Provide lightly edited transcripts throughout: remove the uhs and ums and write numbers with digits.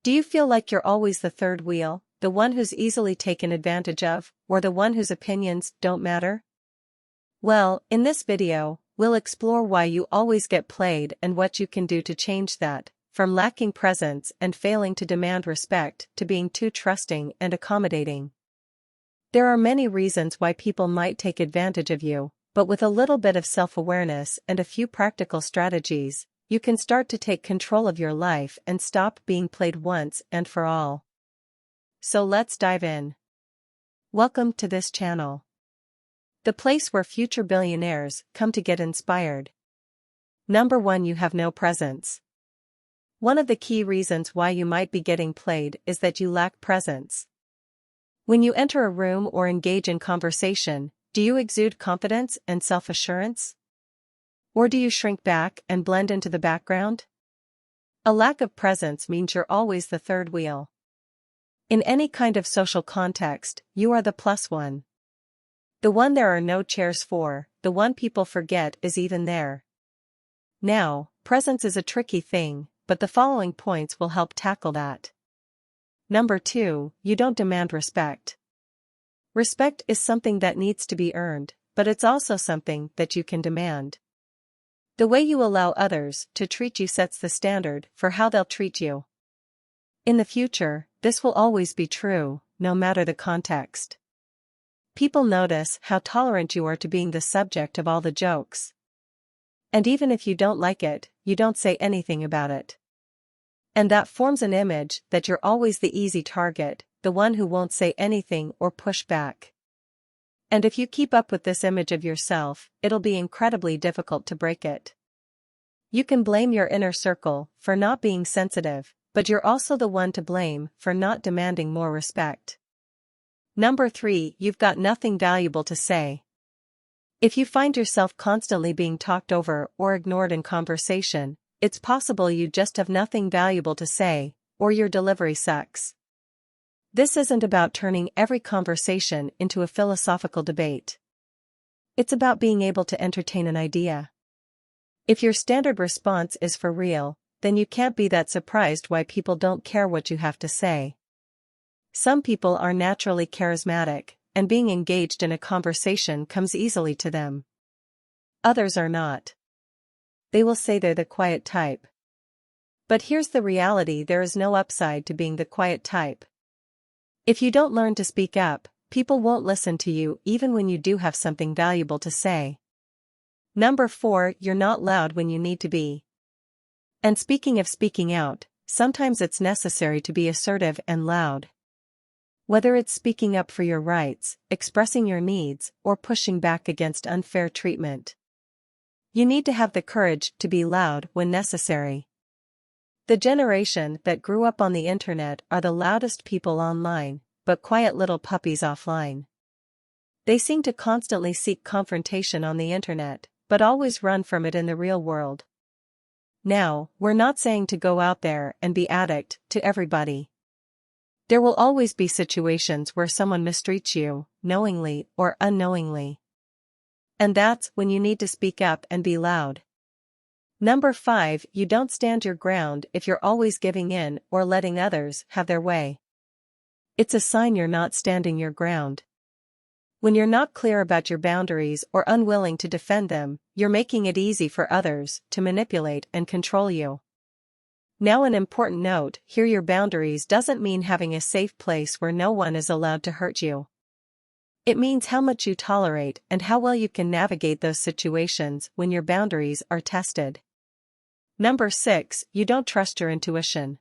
Do you feel like you're always the third wheel, the one who's easily taken advantage of, or the one whose opinions don't matter? Well, in this video, we'll explore why you always get played and what you can do to change that, from lacking presence and failing to demand respect to being too trusting and accommodating. There are many reasons why people might take advantage of you, but with a little bit of self-awareness and a few practical strategies, you can start to take control of your life and stop being played once and for all. So let's dive in. Welcome to this channel, the place where future billionaires come to get inspired. Number 1. You have no presence. One of the key reasons why you might be getting played is that you lack presence. When you enter a room or engage in conversation, do you exude confidence and self-assurance? Or do you shrink back and blend into the background? A lack of presence means you're always the third wheel. In any kind of social context, you are the plus one. The one there are no chairs for, the one people forget is even there. Now, presence is a tricky thing, but the following points will help tackle that. Number 2, you don't demand respect. Respect is something that needs to be earned, but it's also something that you can demand. The way you allow others to treat you sets the standard for how they'll treat you. In the future, this will always be true, no matter the context. People notice how tolerant you are to being the subject of all the jokes. And even if you don't like it, you don't say anything about it. And that forms an image that you're always the easy target, the one who won't say anything or push back. And if you keep up with this image of yourself, it'll be incredibly difficult to break it. You can blame your inner circle for not being sensitive, but you're also the one to blame for not demanding more respect. Number 3, you've got nothing valuable to say. If you find yourself constantly being talked over or ignored in conversation, it's possible you just have nothing valuable to say, or your delivery sucks. This isn't about turning every conversation into a philosophical debate. It's about being able to entertain an idea. If your standard response is for real, then you can't be that surprised why people don't care what you have to say. Some people are naturally charismatic, and being engaged in a conversation comes easily to them. Others are not. They will say they're the quiet type. But here's the reality: there is no upside to being the quiet type. If you don't learn to speak up, people won't listen to you even when you do have something valuable to say. Number 4, you're not loud when you need to be. And speaking of speaking out, sometimes it's necessary to be assertive and loud. Whether it's speaking up for your rights, expressing your needs, or pushing back against unfair treatment. You need to have the courage to be loud when necessary. The generation that grew up on the internet are the loudest people online, but quiet little puppies offline. They seem to constantly seek confrontation on the internet, but always run from it in the real world. Now, we're not saying to go out there and be addict to everybody. There will always be situations where someone mistreats you, knowingly or unknowingly. And that's when you need to speak up and be loud. Number 5, you don't stand your ground if you're always giving in or letting others have their way. It's a sign you're not standing your ground. When you're not clear about your boundaries or unwilling to defend them, you're making it easy for others to manipulate and control you. Now, an important note here: your boundaries doesn't mean having a safe place where no one is allowed to hurt you. It means how much you tolerate and how well you can navigate those situations when your boundaries are tested. Number 6, you don't trust your intuition.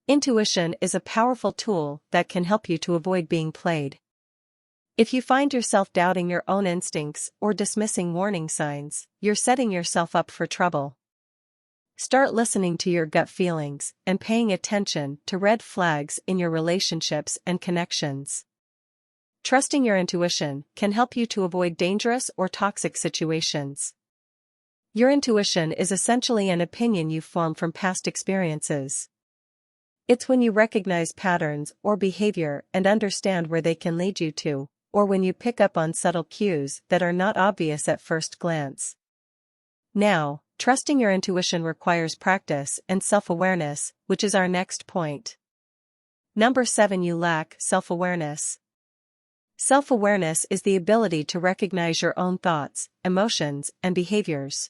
Intuition is a powerful tool that can help you to avoid being played. If you find yourself doubting your own instincts or dismissing warning signs, you're setting yourself up for trouble. Start listening to your gut feelings and paying attention to red flags in your relationships and connections. Trusting your intuition can help you to avoid dangerous or toxic situations. Your intuition is essentially an opinion you form from past experiences. It's when you recognize patterns or behavior and understand where they can lead you to, or when you pick up on subtle cues that are not obvious at first glance. Now, trusting your intuition requires practice and self-awareness, which is our next point. Number 7. You lack self-awareness. Self-awareness is the ability to recognize your own thoughts, emotions, and behaviors.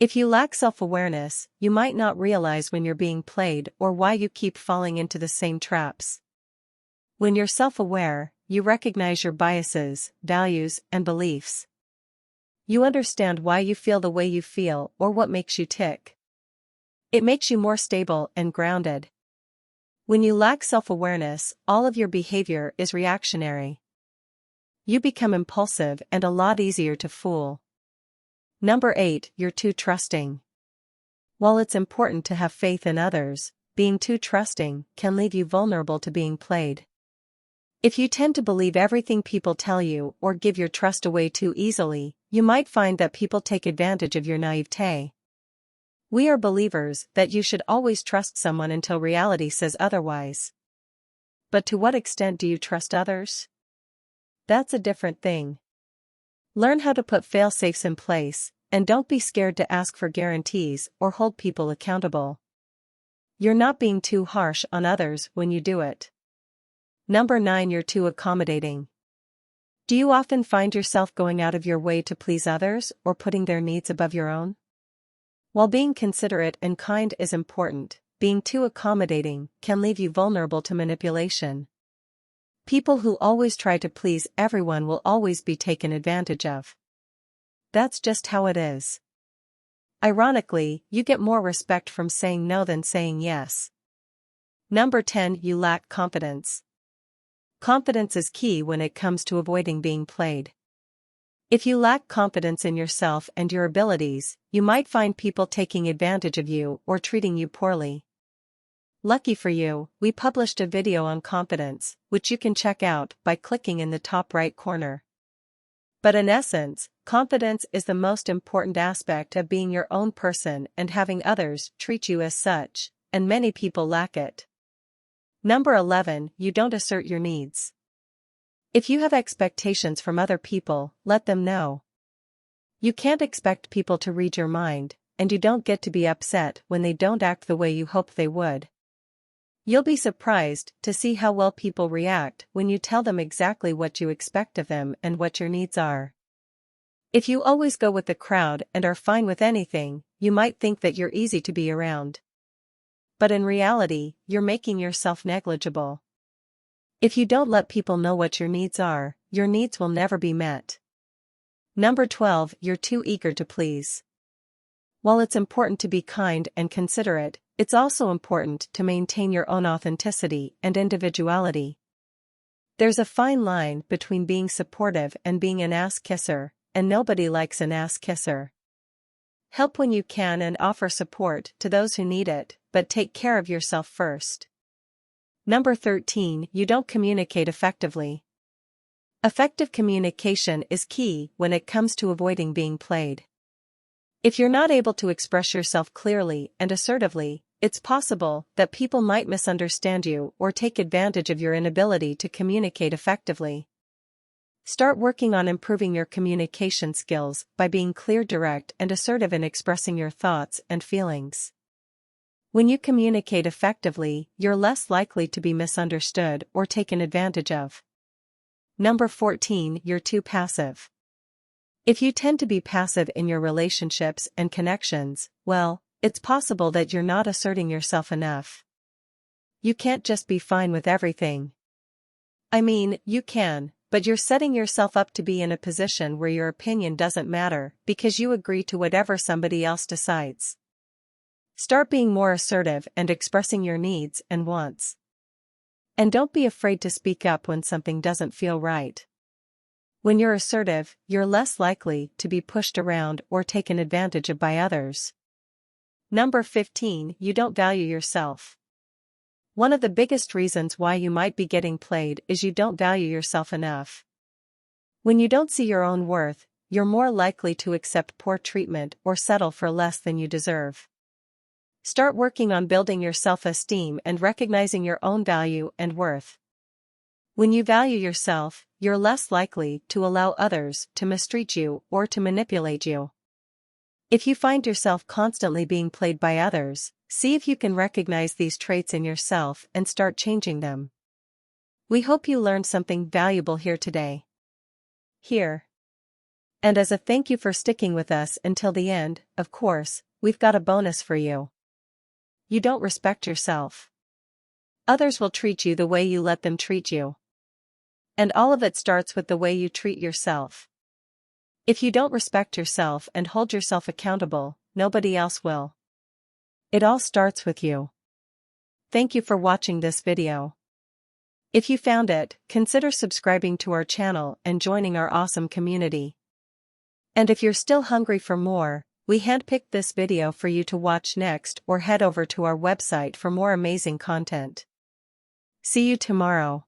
If you lack self-awareness, you might not realize when you're being played or why you keep falling into the same traps. When you're self-aware, you recognize your biases, values, and beliefs. You understand why you feel the way you feel or what makes you tick. It makes you more stable and grounded. When you lack self-awareness, all of your behavior is reactionary. You become impulsive and a lot easier to fool. Number 8. You're too trusting. While it's important to have faith in others, being too trusting can leave you vulnerable to being played. If you tend to believe everything people tell you or give your trust away too easily, you might find that people take advantage of your naivete. We are believers that you should always trust someone until reality says otherwise. But to what extent do you trust others? That's a different thing. Learn how to put fail-safes in place, and don't be scared to ask for guarantees or hold people accountable. You're not being too harsh on others when you do it. Number 9. You're too accommodating. Do you often find yourself going out of your way to please others or putting their needs above your own? While being considerate and kind is important, being too accommodating can leave you vulnerable to manipulation. People who always try to please everyone will always be taken advantage of. That's just how it is. Ironically, you get more respect from saying no than saying yes. Number 10. You lack confidence. Confidence is key when it comes to avoiding being played. If you lack confidence in yourself and your abilities, you might find people taking advantage of you or treating you poorly. Lucky for you, we published a video on confidence, which you can check out by clicking in the top right corner. But in essence, confidence is the most important aspect of being your own person and having others treat you as such, and many people lack it. Number 11. You don't assert your needs. If you have expectations from other people, let them know. You can't expect people to read your mind, and you don't get to be upset when they don't act the way you hoped they would. You'll be surprised to see how well people react when you tell them exactly what you expect of them and what your needs are. If you always go with the crowd and are fine with anything, you might think that you're easy to be around. But in reality, you're making yourself negligible. If you don't let people know what your needs are, your needs will never be met. Number 12. You're too eager to please. While it's important to be kind and considerate, it's also important to maintain your own authenticity and individuality. There's a fine line between being supportive and being an ass kisser, and nobody likes an ass kisser. Help when you can and offer support to those who need it, but take care of yourself first. Number 13. You don't communicate effectively. Effective communication is key when it comes to avoiding being played. If you're not able to express yourself clearly and assertively, it's possible that people might misunderstand you or take advantage of your inability to communicate effectively. Start working on improving your communication skills by being clear, direct, and assertive in expressing your thoughts and feelings. When you communicate effectively, you're less likely to be misunderstood or taken advantage of. Number 14. You're too passive. If you tend to be passive in your relationships and connections, well, it's possible that you're not asserting yourself enough. You can't just be fine with everything. I mean, you can, but you're setting yourself up to be in a position where your opinion doesn't matter because you agree to whatever somebody else decides. Start being more assertive and expressing your needs and wants. And don't be afraid to speak up when something doesn't feel right. When you're assertive, you're less likely to be pushed around or taken advantage of by others. Number 15. You don't value yourself. One of the biggest reasons why you might be getting played is you don't value yourself enough. When you don't see your own worth, you're more likely to accept poor treatment or settle for less than you deserve. Start working on building your self-esteem and recognizing your own value and worth. When you value yourself, you're less likely to allow others to mistreat you or to manipulate you. If you find yourself constantly being played by others, see if you can recognize these traits in yourself and start changing them. We hope you learned something valuable here today. And as a thank you for sticking with us until the end, of course, we've got a bonus for you. You don't respect yourself. Others will treat you the way you let them treat you. And all of it starts with the way you treat yourself. If you don't respect yourself and hold yourself accountable, nobody else will. It all starts with you. Thank you for watching this video. If you found it, consider subscribing to our channel and joining our awesome community. And if you're still hungry for more, we handpicked this video for you to watch next, or head over to our website for more amazing content. See you tomorrow.